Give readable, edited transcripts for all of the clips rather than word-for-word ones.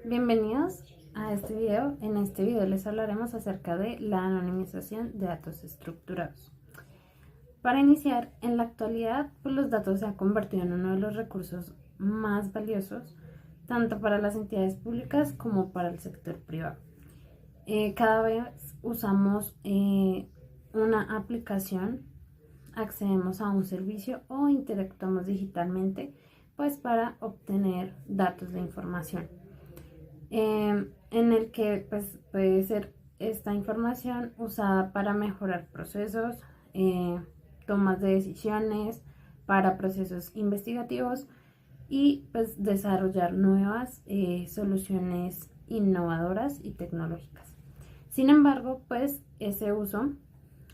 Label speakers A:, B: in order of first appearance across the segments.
A: Bienvenidos a este video. En este video les hablaremos acerca de la anonimización de datos estructurados. Para iniciar, en la actualidad, los datos se han convertido en uno de los recursos más valiosos, tanto para las entidades públicas como para el sector privado. Cada vez usamos una aplicación, accedemos a un servicio o interactuamos digitalmente, pues para obtener datos de información. En el que pues, puede ser esta información usada para mejorar procesos, tomas de decisiones, para procesos investigativos y pues desarrollar nuevas soluciones innovadoras y tecnológicas. Sin embargo, pues ese uso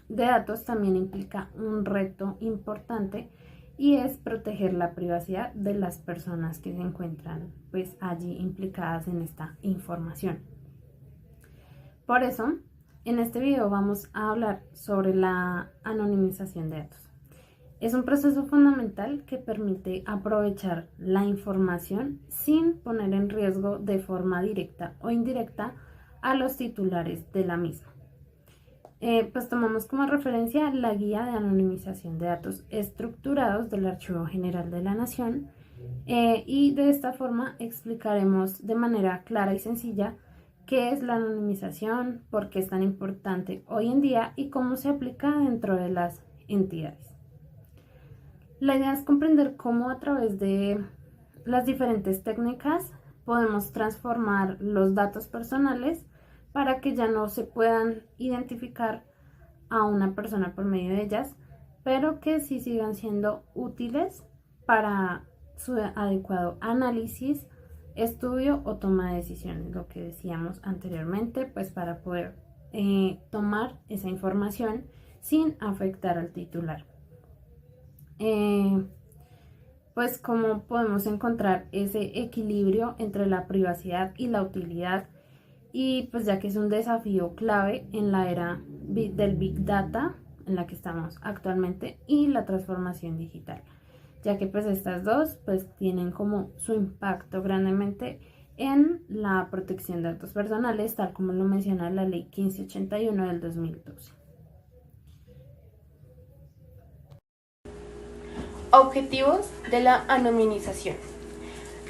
A: de datos también implica un reto importante y es proteger la privacidad de las personas que se encuentran pues allí implicadas en esta información. Por eso, en este video vamos a hablar sobre la anonimización de datos. Es un proceso fundamental que permite aprovechar la información sin poner en riesgo de forma directa o indirecta a los titulares de la misma. Pues tomamos como referencia la guía de anonimización de datos estructurados del Archivo General de la Nación y de esta forma explicaremos de manera clara y sencilla qué es la anonimización, por qué es tan importante hoy en día y cómo se aplica dentro de las entidades. La idea es comprender cómo a través de las diferentes técnicas podemos transformar los datos personales para que ya no se puedan identificar a una persona por medio de ellas, pero que sí sigan siendo útiles para su adecuado análisis, estudio o toma de decisiones, lo que decíamos anteriormente, pues para poder tomar esa información sin afectar al titular. Pues cómo podemos encontrar ese equilibrio entre la privacidad y la utilidad, y pues ya que es un desafío clave en la era del Big Data en la que estamos actualmente y la transformación digital, ya que pues estas dos pues tienen como su impacto grandemente en la protección de datos personales, tal como lo menciona la ley 1581 del 2012.
B: Objetivos de la anonimización.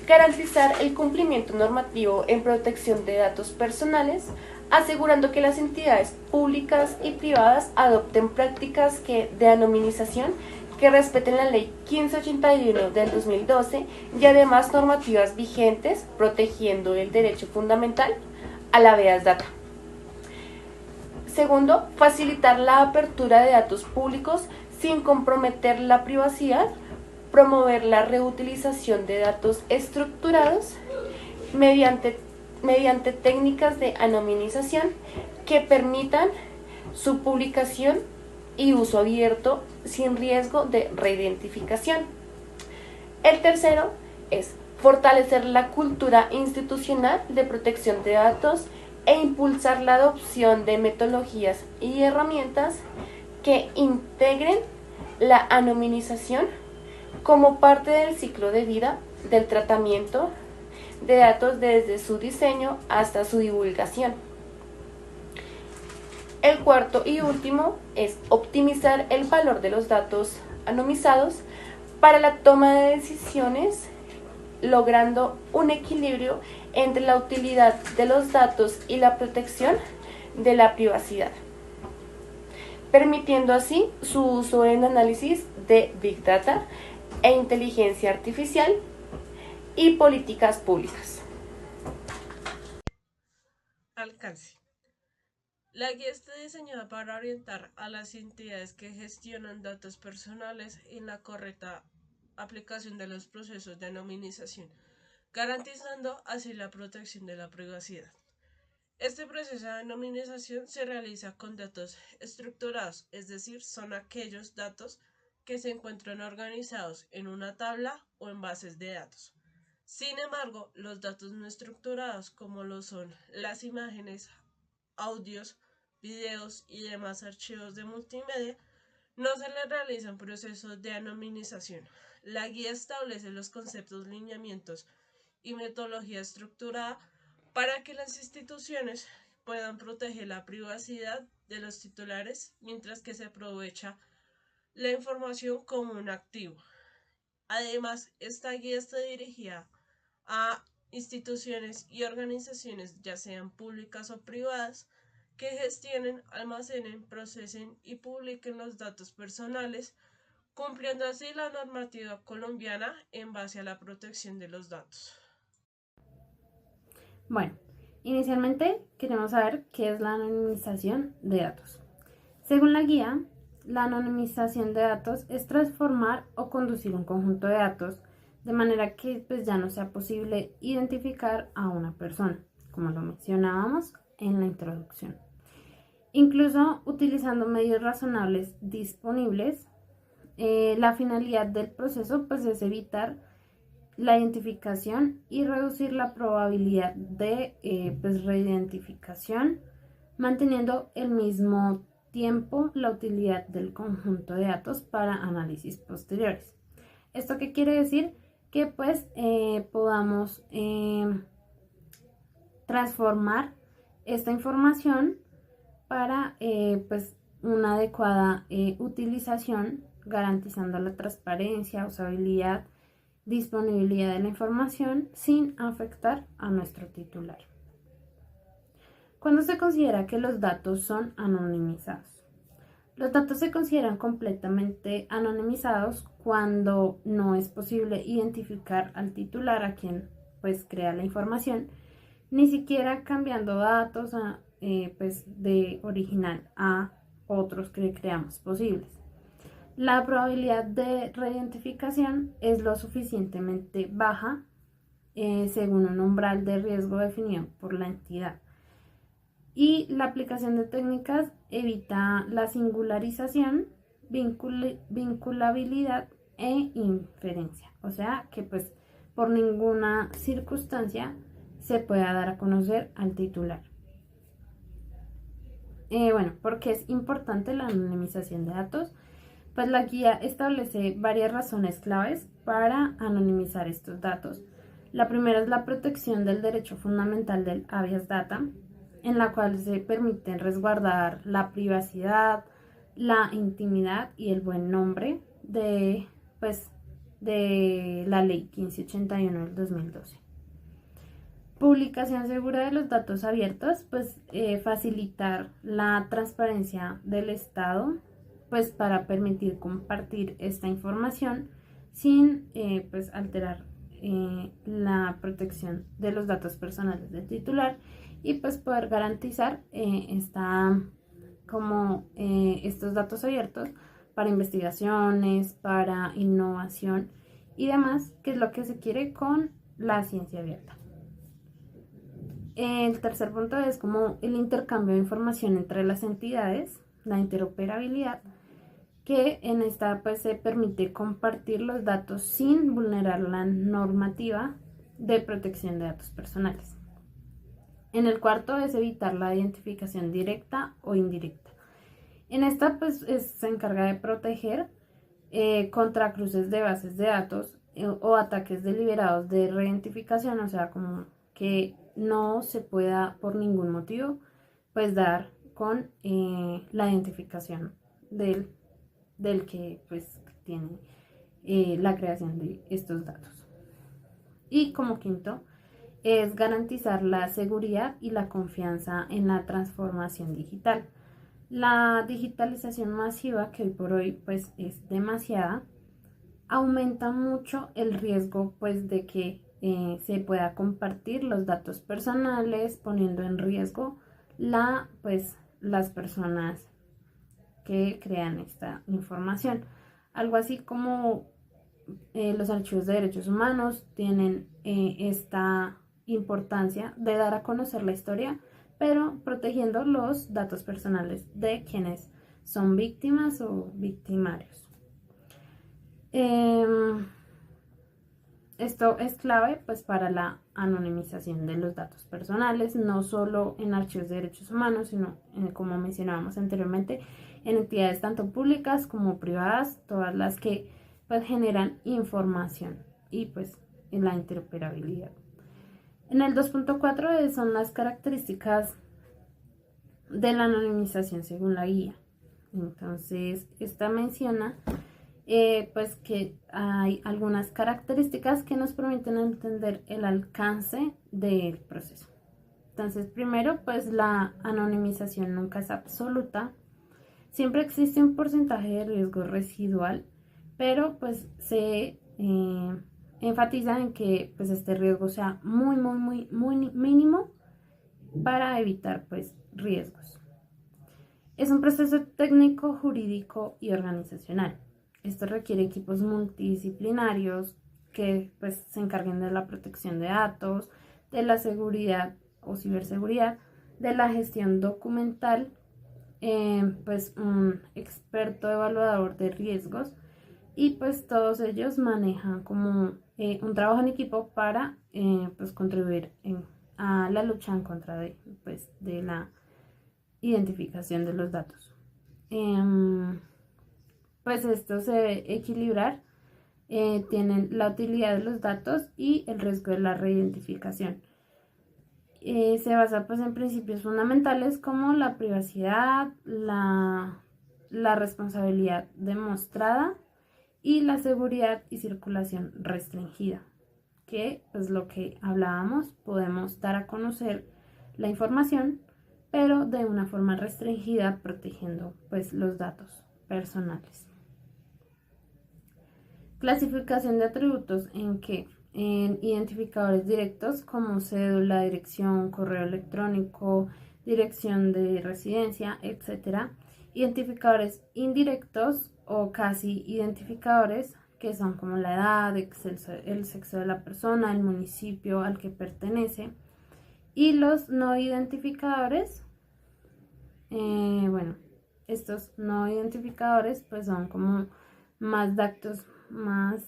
B: Garantizar el cumplimiento normativo en protección de datos personales, asegurando que las entidades públicas y privadas adopten prácticas de anonimización que respeten la Ley 1581 del 2012 y además normativas vigentes, protegiendo el derecho fundamental a la habeas data. Segundo, facilitar la apertura de datos públicos sin comprometer la privacidad, promover la reutilización de datos estructurados mediante técnicas de anonimización que permitan su publicación y uso abierto sin riesgo de reidentificación. El tercero es fortalecer la cultura institucional de protección de datos e impulsar la adopción de metodologías y herramientas que integren la anonimización como parte del ciclo de vida del tratamiento de datos desde su diseño hasta su divulgación. El cuarto y último es optimizar el valor de los datos anonimizados para la toma de decisiones, logrando un equilibrio entre la utilidad de los datos y la protección de la privacidad, permitiendo así su uso en análisis de Big Data e inteligencia artificial y políticas públicas.
C: Alcance. La guía está diseñada para orientar a las entidades que gestionan datos personales en la correcta aplicación de los procesos de anonimización, garantizando así la protección de la privacidad. Este proceso de anonimización se realiza con datos estructurados, es decir, son aquellos datos que se encuentran organizados en una tabla o en bases de datos. Sin embargo, los datos no estructurados, como lo son las imágenes, audios, videos y demás archivos de multimedia, no se le realizan procesos de anonimización. La guía establece los conceptos, lineamientos y metodología estructurada para que las instituciones puedan proteger la privacidad de los titulares mientras que se aprovecha la información como un activo. Además, esta guía está dirigida a instituciones y organizaciones, ya sean públicas o privadas, que gestionen, almacenen, procesen y publiquen los datos personales, cumpliendo así la normativa colombiana en base a la protección de los datos.
A: Bueno, inicialmente queremos saber qué es la anonimización de datos. Según la guía, la anonimización de datos es transformar o conducir un conjunto de datos de manera que pues, ya no sea posible identificar a una persona, como lo mencionábamos en la introducción. Incluso utilizando medios razonables disponibles, la finalidad del proceso pues, es evitar la identificación y reducir la probabilidad de pues, reidentificación, manteniendo el mismo tiempo la utilidad del conjunto de datos para análisis posteriores. ¿Esto qué quiere decir? Que pues podamos transformar esta información para pues una adecuada utilización, garantizando la transparencia, usabilidad, disponibilidad de la información sin afectar a nuestro titular. ¿Cuándo se considera que los datos son anonimizados? Los datos se consideran completamente anonimizados cuando no es posible identificar al titular, a quien pues crea la información, ni siquiera cambiando datos pues, de original a otros que creamos posibles. La probabilidad de reidentificación es lo suficientemente baja según un umbral de riesgo definido por la entidad. Y la aplicación de técnicas evita la singularización, vinculabilidad e inferencia. O sea que pues por ninguna circunstancia se pueda dar a conocer al titular. Bueno, ¿por qué es importante la anonimización de datos? Pues la guía establece varias razones claves para anonimizar estos datos. La primera es la protección del derecho fundamental del habeas data, en la cual se permite resguardar la privacidad, la intimidad y el buen nombre de la ley 1581 del 2012. Publicación segura de los datos abiertos, pues facilitar la transparencia del Estado, pues para permitir compartir esta información sin pues alterar la protección de los datos personales del titular y pues poder garantizar estos datos abiertos para investigaciones, para innovación y demás, que es lo que se quiere con la ciencia abierta. El tercer punto es como el intercambio de información entre las entidades, la interoperabilidad, que en esta pues se permite compartir los datos sin vulnerar la normativa de protección de datos personales. En el cuarto es evitar la identificación directa o indirecta. En esta pues se encarga de proteger contra cruces de bases de datos o ataques deliberados de reidentificación, o sea, como que no se pueda por ningún motivo pues dar con la identificación del que pues tiene la creación de estos datos. Y como quinto es garantizar la seguridad y la confianza en la transformación digital. La digitalización masiva, que hoy por hoy pues es demasiada, aumenta mucho el riesgo pues de que se pueda compartir los datos personales, poniendo en riesgo las personas que crean esta información. Algo así como los archivos de derechos humanos tienen esta importancia de dar a conocer la historia, pero protegiendo los datos personales de quienes son víctimas o victimarios. Esto es clave pues para la anonimización de los datos personales, no solo en archivos de derechos humanos, sino como mencionábamos anteriormente, en entidades tanto públicas como privadas, todas las que pues generan información y pues en la interoperabilidad. En el 2.4 son las características de la anonimización según la guía. Entonces, esta menciona pues que hay algunas características que nos permiten entender el alcance del proceso. Entonces, primero, pues la anonimización nunca es absoluta. Siempre existe un porcentaje de riesgo residual, pero pues se enfatiza en que pues este riesgo sea muy mínimo para evitar pues riesgos. Es un proceso técnico, jurídico y organizacional. Esto requiere equipos multidisciplinarios que pues se encarguen de la protección de datos, de la seguridad o ciberseguridad, de la gestión documental, pues un experto evaluador de riesgos, y pues todos ellos manejan como un trabajo en equipo para pues contribuir a la lucha en contra de la identificación de los datos. Pues esto se debe equilibrar, tienen la utilidad de los datos y el riesgo de la reidentificación. Se basa pues en principios fundamentales como la privacidad, la responsabilidad demostrada y la seguridad y circulación restringida, que pues lo que hablábamos, podemos dar a conocer la información, pero de una forma restringida, protegiendo pues los datos personales. Clasificación de atributos en identificadores directos como cédula, dirección, correo electrónico, dirección de residencia, etc. Identificadores indirectos o casi identificadores, que son como la edad, el sexo de la persona, el municipio al que pertenece. Y los no identificadores, bueno, estos no identificadores pues son como más datos más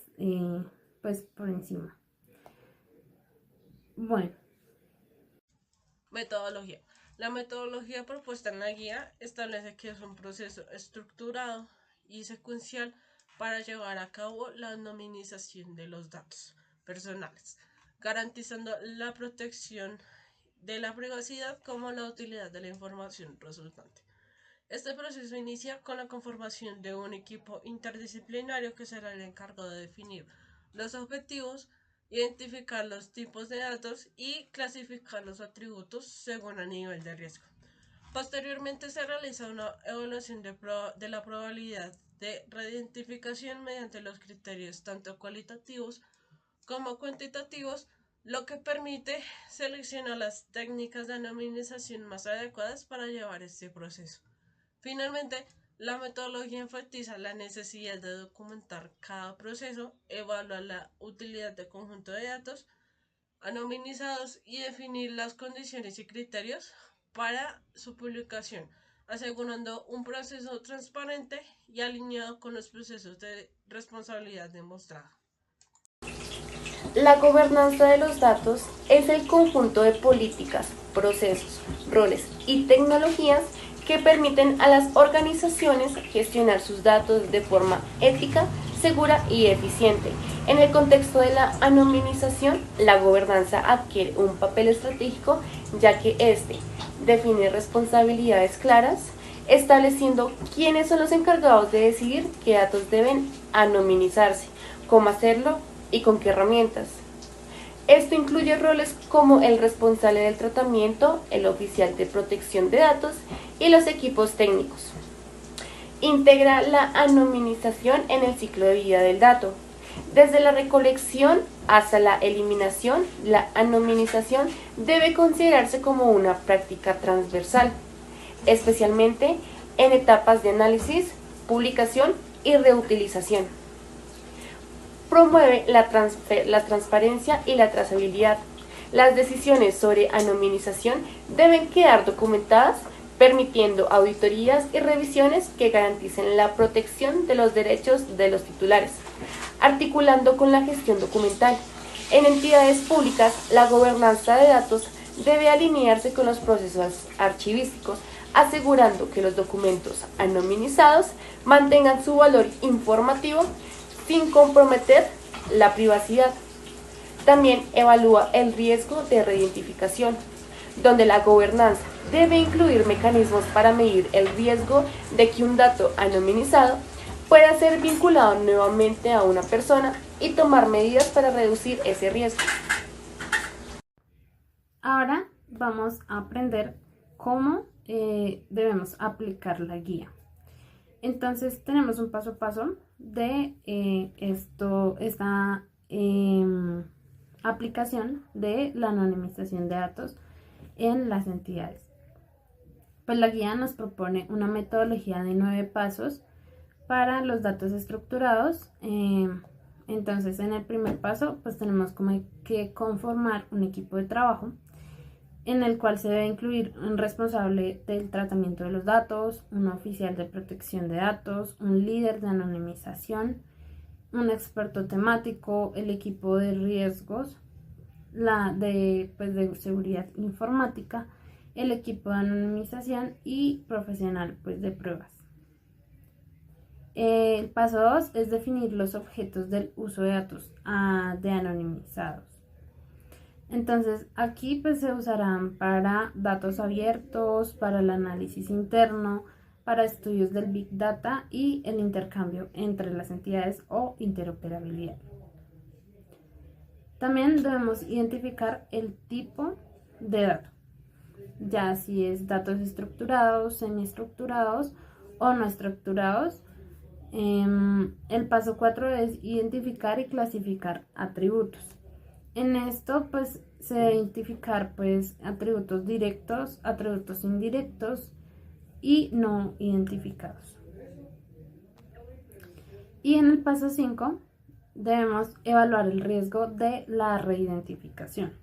A: pues por encima. Bueno.
C: Metodología. La metodología propuesta en la guía establece que es un proceso estructurado y secuencial para llevar a cabo la anonimización de los datos personales, garantizando la protección de la privacidad como la utilidad de la información resultante. Este proceso inicia con la conformación de un equipo interdisciplinario que será el encargado de definir los objetivos, identificar los tipos de datos y clasificar los atributos según el nivel de riesgo. Posteriormente se realiza una evaluación de la probabilidad de reidentificación mediante los criterios tanto cualitativos como cuantitativos, lo que permite seleccionar las técnicas de anonimización más adecuadas para llevar este proceso. Finalmente, la metodología enfatiza la necesidad de documentar cada proceso, evaluar la utilidad del conjunto de datos anonimizados y definir las condiciones y criterios para su publicación, asegurando un proceso transparente y alineado con los procesos de responsabilidad demostrada.
B: La gobernanza de los datos es el conjunto de políticas, procesos, roles y tecnologías que permiten a las organizaciones gestionar sus datos de forma ética, segura y eficiente. En el contexto de la anonimización, la gobernanza adquiere un papel estratégico, ya que este define responsabilidades claras, estableciendo quiénes son los encargados de decidir qué datos deben anonimizarse, cómo hacerlo y con qué herramientas. Esto incluye roles como el responsable del tratamiento, el oficial de protección de datos y los equipos técnicos. Integra la anonimización en el ciclo de vida del dato. Desde la recolección hasta la eliminación, la anonimización debe considerarse como una práctica transversal, especialmente en etapas de análisis, publicación y reutilización. Promueve la transparencia y la trazabilidad. Las decisiones sobre anonimización deben quedar documentadas, permitiendo auditorías y revisiones que garanticen la protección de los derechos de los titulares, articulando con la gestión documental. En entidades públicas, la gobernanza de datos debe alinearse con los procesos archivísticos, asegurando que los documentos anonimizados mantengan su valor informativo sin comprometer la privacidad. También evalúa el riesgo de reidentificación, donde la gobernanza debe incluir mecanismos para medir el riesgo de que un dato anonimizado pueda ser vinculado nuevamente a una persona y tomar medidas para reducir ese riesgo.
A: Ahora vamos a aprender cómo debemos aplicar la guía. Entonces tenemos un paso a paso de esta aplicación de la anonimización de datos en las entidades. Pues la guía nos propone una metodología de 9 pasos para los datos estructurados. Entonces en el primer paso pues tenemos como que conformar un equipo de trabajo en el cual se debe incluir un responsable del tratamiento de los datos, un oficial de protección de datos, un líder de anonimización, un experto temático, el equipo de riesgos, de seguridad informática, el equipo de anonimización y profesional de pruebas. El paso 2 es definir los objetos del uso de datos de anonimizados. Entonces aquí se usarán para datos abiertos, para el análisis interno, para estudios del Big Data y el intercambio entre las entidades o interoperabilidad. También debemos identificar el tipo de dato, ya si es datos estructurados, semiestructurados o no estructurados. El paso 4 es identificar y clasificar atributos. En esto se debe identificar atributos directos, atributos indirectos y no identificados. Y en el paso 5 debemos evaluar el riesgo de la reidentificación,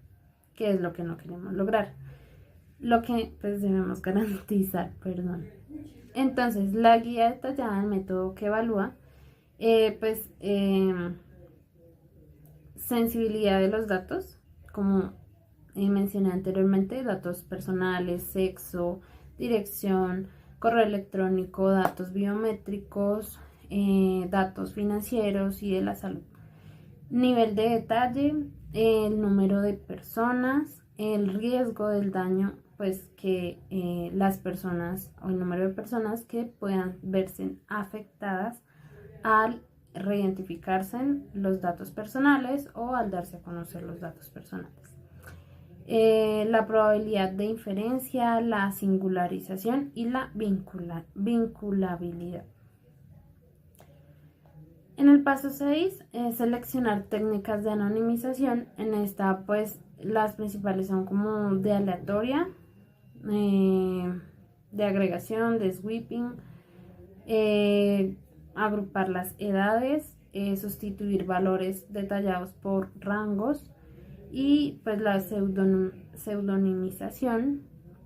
A: que es lo que no queremos lograr, lo que debemos garantizar, perdón. Entonces la guía detallada del método que evalúa sensibilidad de los datos, como mencioné anteriormente, datos personales, sexo, dirección, correo electrónico, datos biométricos, datos financieros y de la salud. Nivel de detalle, el número de personas, el riesgo del daño, que las personas o el número de personas que puedan verse afectadas al reidentificarse en los datos personales o al darse a conocer los datos personales. La probabilidad de inferencia, la singularización y la vinculabilidad. En el paso 6, seleccionar técnicas de anonimización. En esta las principales son como de aleatoria, de agregación, de sweeping, agrupar las edades, sustituir valores detallados por rangos y la pseudonimización,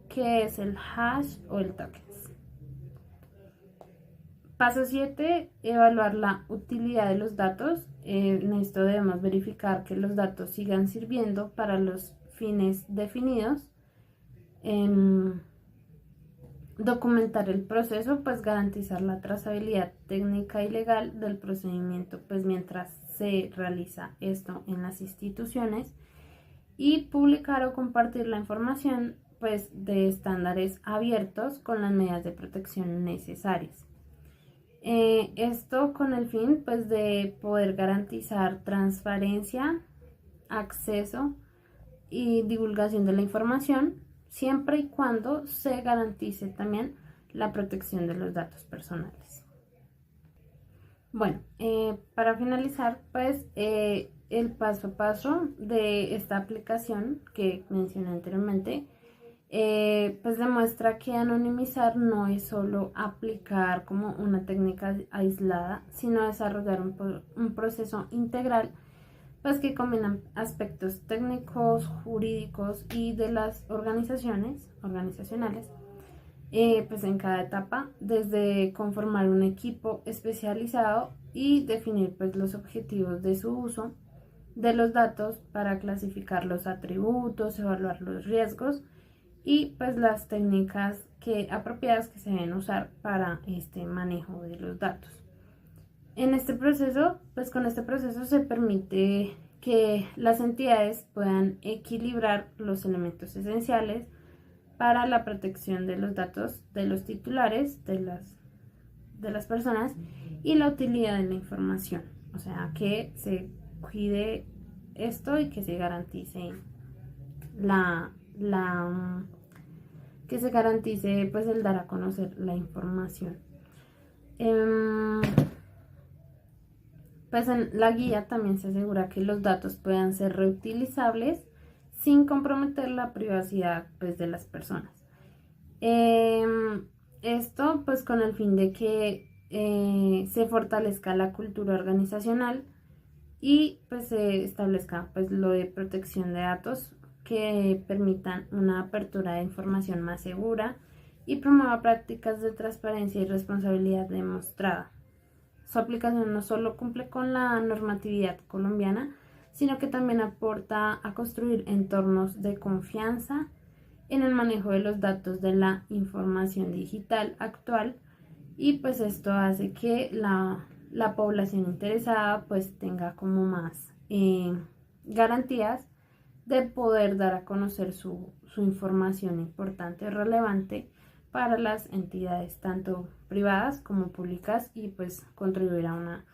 A: que es el hash o el tokens. Paso 7, evaluar la utilidad de los datos. En esto debemos verificar que los datos sigan sirviendo para los fines definidos. Documentar el proceso, garantizar la trazabilidad técnica y legal del procedimiento mientras se realiza esto en las instituciones, y publicar o compartir la información de estándares abiertos con las medidas de protección necesarias. Esto con el fin de poder garantizar transparencia, acceso y divulgación de la información, siempre y cuando se garantice también la protección de los datos personales. Bueno, para finalizar, el paso a paso de esta aplicación que mencioné anteriormente, demuestra que anonimizar no es solo aplicar como una técnica aislada, sino desarrollar un proceso integral que combinan aspectos técnicos, jurídicos y de las organizacionales, en cada etapa, desde conformar un equipo especializado y definir los objetivos de su uso de los datos para clasificar los atributos, evaluar los riesgos y las técnicas apropiadas que se deben usar para este manejo de los datos. En este proceso, con este proceso se permite que las entidades puedan equilibrar los elementos esenciales para la protección de los datos de los titulares de las personas y la utilidad de la información. O sea, que se cuide esto y que se garantice que se garantice pues el dar a conocer la información. Pues en la guía también se asegura que los datos puedan ser reutilizables sin comprometer la privacidad pues de las personas. Esto pues con el fin de que se fortalezca la cultura organizacional y pues se establezca pues lo de protección de datos que permitan una apertura de información más segura y promueva prácticas de transparencia y responsabilidad demostrada. Su aplicación no solo cumple con la normatividad colombiana, sino que también aporta a construir entornos de confianza en el manejo de los datos de la información digital actual, y pues esto hace que la población interesada pues tenga como más garantías de poder dar a conocer su información importante y relevante para las entidades tanto privadas como públicas, y pues contribuir a una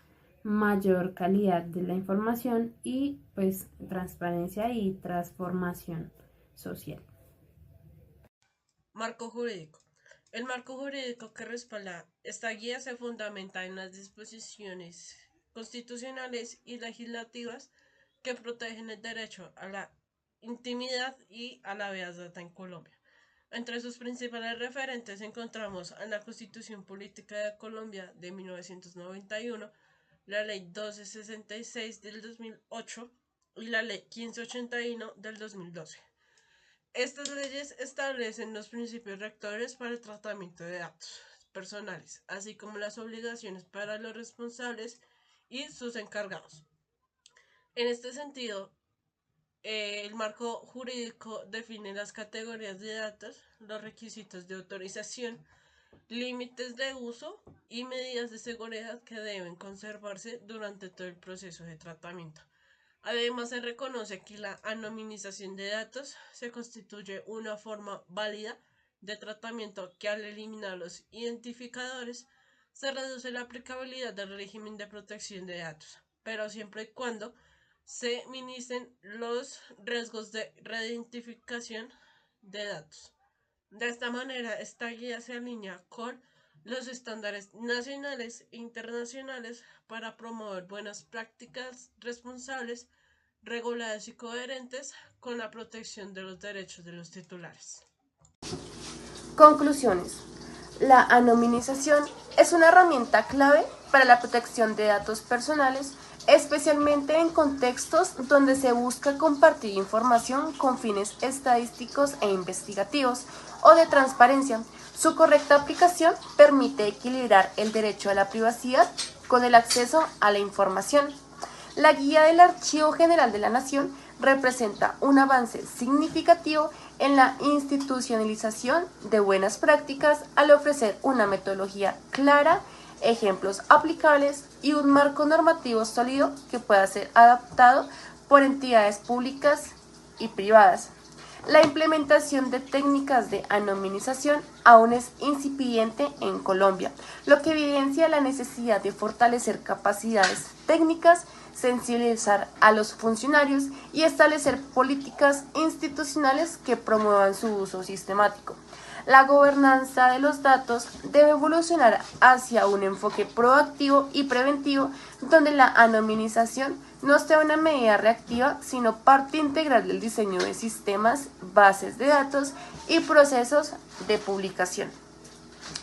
A: mayor calidad de la información y pues transparencia y transformación social.
C: Marco jurídico. El marco jurídico que respalda esta guía se fundamenta en las disposiciones constitucionales y legislativas que protegen el derecho a la intimidad y a la habeas data en Colombia. Entre sus principales referentes encontramos a la Constitución Política de Colombia de 1991, la Ley 1266 del 2008 y la Ley 1581 del 2012. Estas leyes establecen los principios rectores para el tratamiento de datos personales, así como las obligaciones para los responsables y sus encargados. En este sentido, el marco jurídico define las categorías de datos, los requisitos de autorización, límites de uso y medidas de seguridad que deben conservarse durante todo el proceso de tratamiento. Además, se reconoce que la anonimización de datos se constituye una forma válida de tratamiento que, al eliminar los identificadores, se reduce la aplicabilidad del régimen de protección de datos, pero siempre y cuando se minimicen los riesgos de reidentificación de datos. De esta manera, esta guía se alinea con los estándares nacionales e internacionales para promover buenas prácticas responsables, reguladas y coherentes con la protección de los derechos de los titulares.
B: Conclusiones. La anonimización es una herramienta clave para la protección de datos personales, especialmente en contextos donde se busca compartir información con fines estadísticos e investigativos o de transparencia. Su correcta aplicación permite equilibrar el derecho a la privacidad con el acceso a la información. La guía del Archivo General de la Nación representa un avance significativo en la institucionalización de buenas prácticas al ofrecer una metodología clara, ejemplos aplicables y un marco normativo sólido que pueda ser adaptado por entidades públicas y privadas. La implementación de técnicas de anonimización aún es incipiente en Colombia, lo que evidencia la necesidad de fortalecer capacidades técnicas, sensibilizar a los funcionarios y establecer políticas institucionales que promuevan su uso sistemático. La gobernanza de los datos debe evolucionar hacia un enfoque proactivo y preventivo, donde la anonimización no sea una medida reactiva, sino parte integral del diseño de sistemas, bases de datos y procesos de publicación.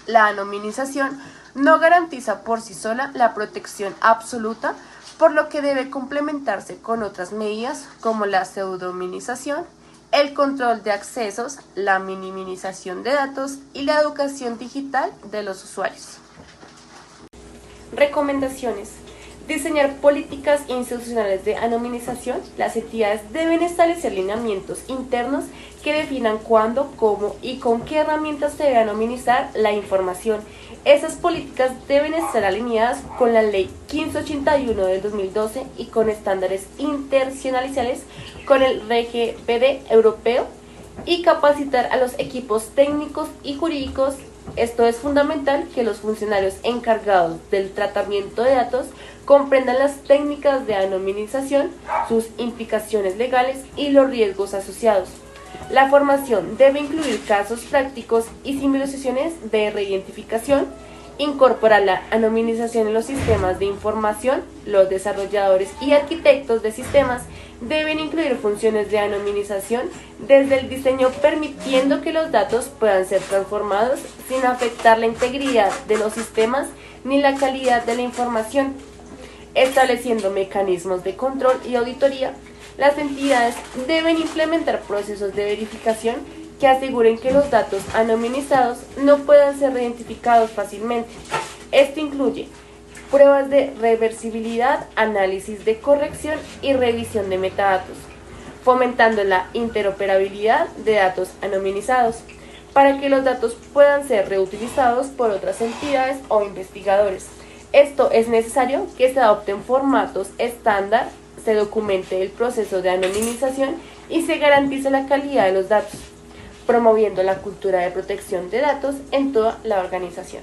B: La anonimización no garantiza por sí sola la protección absoluta, por lo que debe complementarse con otras medidas como la pseudonimización, el control de accesos, la minimización de datos y la educación digital de los usuarios. Recomendaciones. Diseñar políticas institucionales de anonimización. Las entidades deben establecer lineamientos internos que definan cuándo, cómo y con qué herramientas se debe anonimizar la información. Esas políticas deben estar alineadas con la Ley 1581 del 2012 y con estándares internacionales con el RGPD europeo, y capacitar a los equipos técnicos y jurídicos. Esto es fundamental, que los funcionarios encargados del tratamiento de datos comprendan las técnicas de anonimización, sus implicaciones legales y los riesgos asociados. La formación debe incluir casos prácticos y simulaciones de reidentificación. Incorporar la anonimización en los sistemas de información. Los desarrolladores y arquitectos de sistemas deben incluir funciones de anonimización desde el diseño, permitiendo que los datos puedan ser transformados sin afectar la integridad de los sistemas ni la calidad de la información. Estableciendo mecanismos de control y auditoría. Las entidades deben implementar procesos de verificación que aseguren que los datos anonimizados no puedan ser reidentificados fácilmente. Esto incluye pruebas de reversibilidad, análisis de corrección y revisión de metadatos, fomentando la interoperabilidad de datos anonimizados para que los datos puedan ser reutilizados por otras entidades o investigadores. Esto es necesario que se adopten formatos estándar, se documente el proceso de anonimización y se garantice la calidad de los datos, promoviendo la cultura de protección de datos en toda la organización.